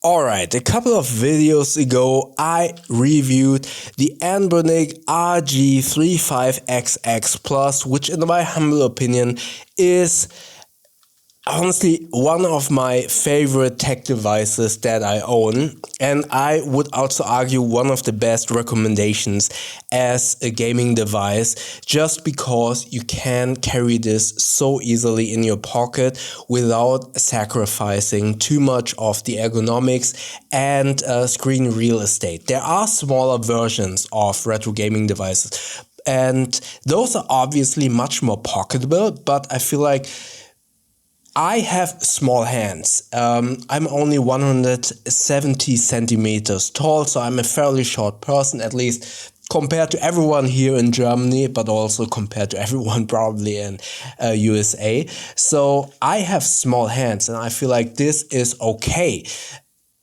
Alright, a couple of videos ago I reviewed the Anbernic RG35XX Plus, which in my humble opinion is honestly one of my favorite tech devices that I own, and I would also argue one of the best recommendations as a gaming device, just because you can carry this so easily in your pocket without sacrificing too much of the ergonomics and screen real estate. There are smaller versions of retro gaming devices, and those are obviously much more pocketable, but I feel like I have small hands. I'm only 170 centimeters tall, so I'm a fairly short person, at least compared to everyone here in Germany, but also compared to everyone probably in USA. So I have small hands, and I feel like this is okay.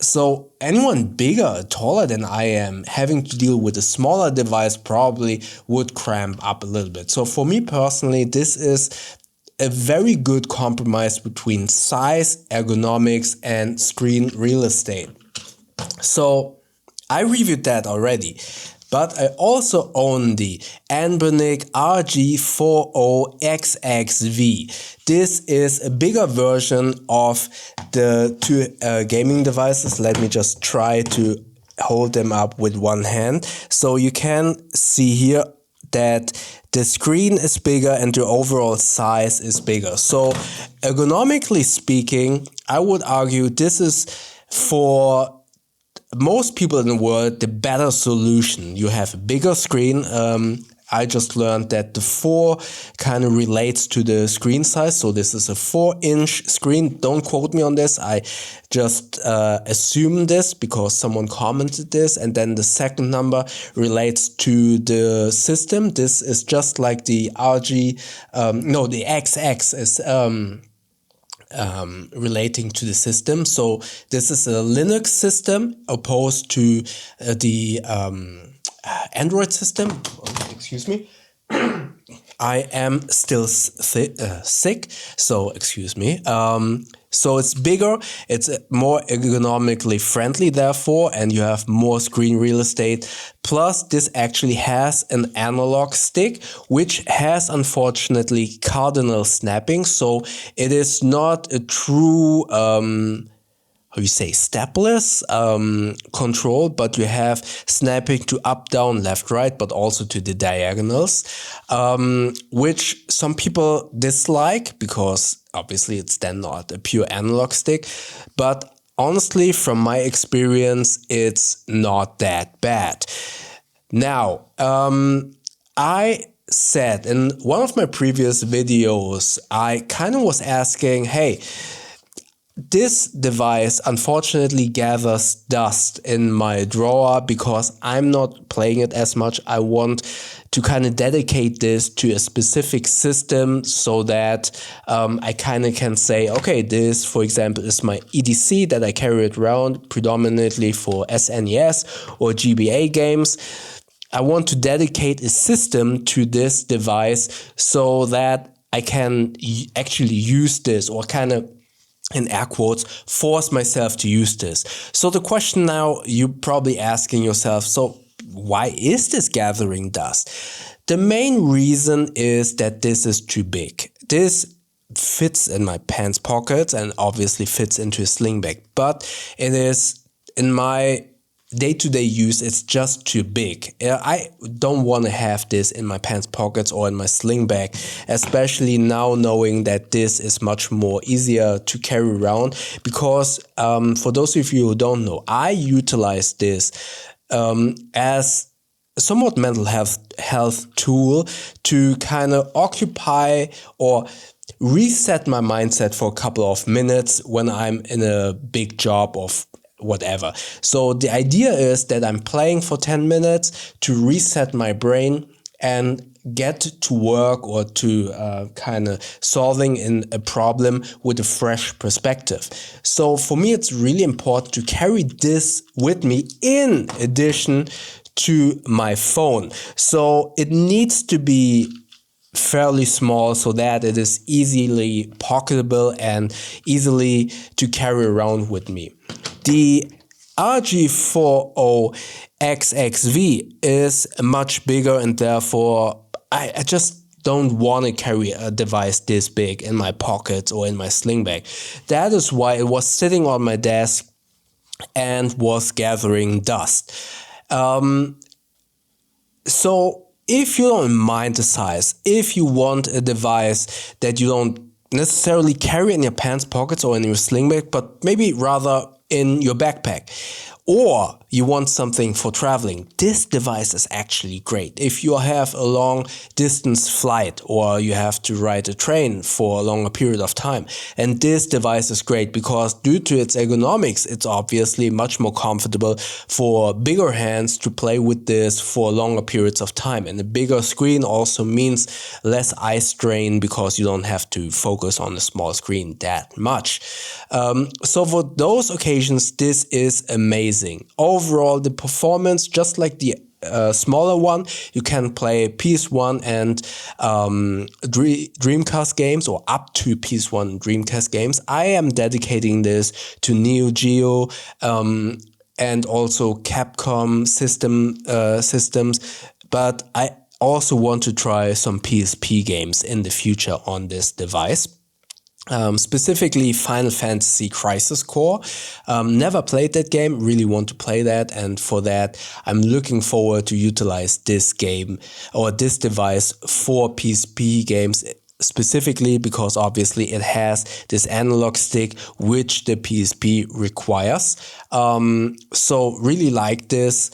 So anyone bigger, taller than I am, having to deal with a smaller device probably would cramp up a little bit. So for me personally, this is a very good compromise between size, ergonomics, and screen real estate. So I reviewed that already, but I also own the Anbernic RG40XXV. This is a bigger version of the two gaming devices. Let me just try to hold them up with one hand. So you can see here that the screen is bigger and the overall size is bigger. So ergonomically speaking, I would argue this is for most people in the world the better solution. You have a bigger screen. I just learned that the 4 kind of relates to the screen size. So this is a 4-inch screen. Don't quote me on this. I just assume this because someone commented this. And then the second number relates to the system. This is just like the the XX is relating to the system. So this is a Linux system opposed to the Android system. Excuse me. I am still sick, so excuse me. So it's bigger, it's more ergonomically friendly therefore, and you have more screen real estate. Plus this actually has an analog stick, which has unfortunately Cardinal snapping, so it is not a true stepless control, but you have snapping to up, down, left, right, but also to the diagonals, which some people dislike because obviously it's then not a pure analog stick. But honestly, from my experience, it's not that bad. Now, I said in one of my previous videos, I kind of was asking, hey, this device unfortunately gathers dust in my drawer because I'm not playing it as much. I want to kind of dedicate this to a specific system so that I kind of can say, okay, this, for example, is my EDC that I carry it around predominantly for SNES or GBA games. I want to dedicate a system to this device so that I can actually use this, or kind of, in air quotes, force myself to use this. So the question now, you're probably asking yourself, so why is this gathering dust? The main reason is that this is too big. This fits in my pants pockets and obviously fits into a sling bag, but it is, in my day-to-day use, it's just too big. I don't want to have this in my pants pockets or in my sling bag, especially now knowing that this is much more easier to carry around, because for those of you who don't know, I utilize this as a somewhat mental health tool to kind of occupy or reset my mindset for a couple of minutes when I'm in a big job of whatever. So the idea is that I'm playing for 10 minutes to reset my brain and get to work or to kind of solving in a problem with a fresh perspective. So for me, it's really important to carry this with me in addition to my phone. So it needs to be fairly small so that it is easily pocketable and easily to carry around with me. The RG40XXV is much bigger, and therefore I just don't want to carry a device this big in my pocket or in my sling bag. That is why it was sitting on my desk and was gathering dust. So if you don't mind the size, if you want a device that you don't necessarily carry in your pants pockets or in your sling bag, but maybe rather in your backpack, or you want something for traveling, this device is actually great. If you have a long distance flight or you have to ride a train for a longer period of time, and this device is great because due to its ergonomics, it's obviously much more comfortable for bigger hands to play with this for longer periods of time. And the bigger screen also means less eye strain because you don't have to focus on the small screen that much. So for those occasions, this is amazing. Overall, the performance, just like the smaller one, you can play PS1 and Dreamcast games, or up to PS1 Dreamcast games. I am dedicating this to Neo Geo and also Capcom systems, but I also want to try some PSP games in the future on this device. Specifically Final Fantasy Crisis Core. Never played that game, really want to play that, and for that I'm looking forward to utilize this game or this device for PSP games, specifically because obviously it has this analog stick which the PSP requires. So really like this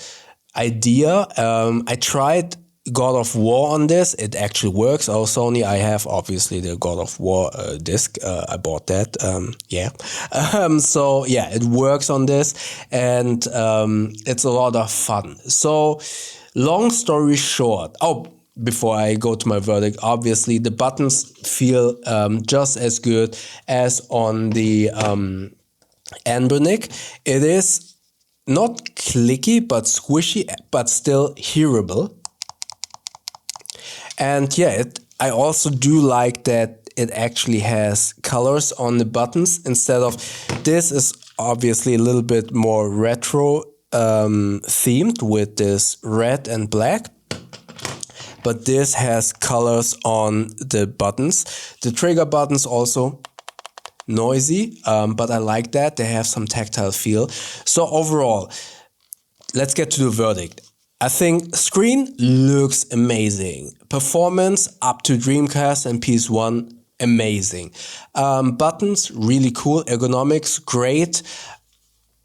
idea. I tried God of War on this. It actually works. Oh, Sony, I have obviously the God of War disc. I bought that. So yeah, it works on this, and it's a lot of fun. So long story short, before I go to my verdict, obviously the buttons feel just as good as on the Anbernic. It is not clicky, but squishy, but still hearable. And yeah, I also do like that it actually has colors on the buttons instead of, this is obviously a little bit more retro themed with this red and black. But this has colors on the buttons. The trigger buttons also noisy, but I like that. They have some tactile feel. So overall, let's get to the verdict. I think screen looks amazing. Performance up to Dreamcast and PS1, amazing. Buttons, really cool. Ergonomics, great.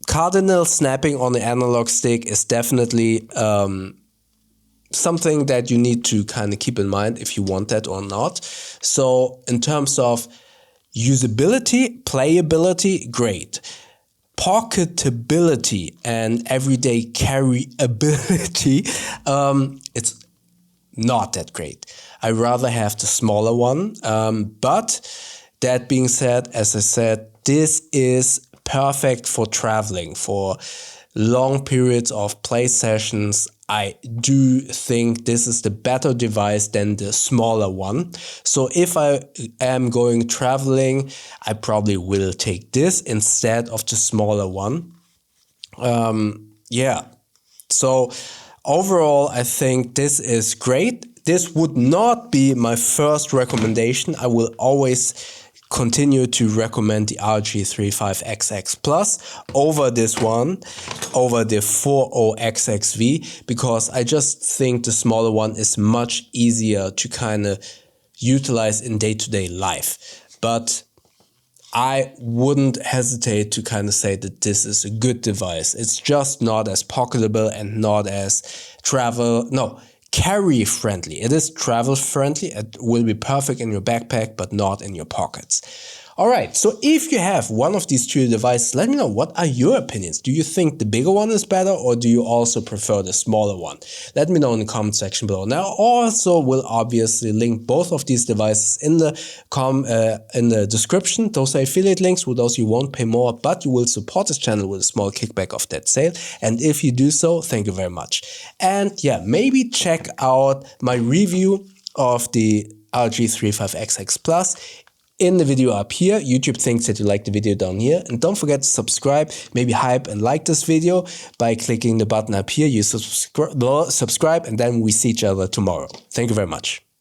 Cardinal snapping on the analog stick is definitely something that you need to kind of keep in mind if you want that or not. So in terms of usability, playability, great. Pocketability and everyday carryability, it's not that great. I rather have the smaller one. But that being said, as I said, this is perfect for traveling, for long periods of play sessions. I do think this is the better device than the smaller one. So if I am going traveling, I probably will take this instead of the smaller one. Yeah. So overall, I think this is great. This would not be my first recommendation. I will always continue to recommend the RG35XX Plus over this one, over the 40XXV, because I just think the smaller one is much easier to kind of utilize in day-to-day life. But I wouldn't hesitate to kind of say that this is a good device. It's just not as pocketable and not as carry friendly. It is travel friendly. It will be perfect in your backpack, but not in your pockets. All right, so if you have one of these two devices, let me know, what are your opinions? Do you think the bigger one is better, or do you also prefer the smaller one? Let me know in the comment section below. Now, also will obviously link both of these devices in the description. Those are affiliate links. With those, you won't pay more, but you will support this channel with a small kickback of that sale. And if you do so, thank you very much. And yeah, maybe check out my review of the RG35XX Plus. in the video up here. YouTube thinks that you like the video down here. And don't forget to subscribe, maybe hype and like this video by clicking the button up here. You subscribe and then we see each other tomorrow. Thank you very much.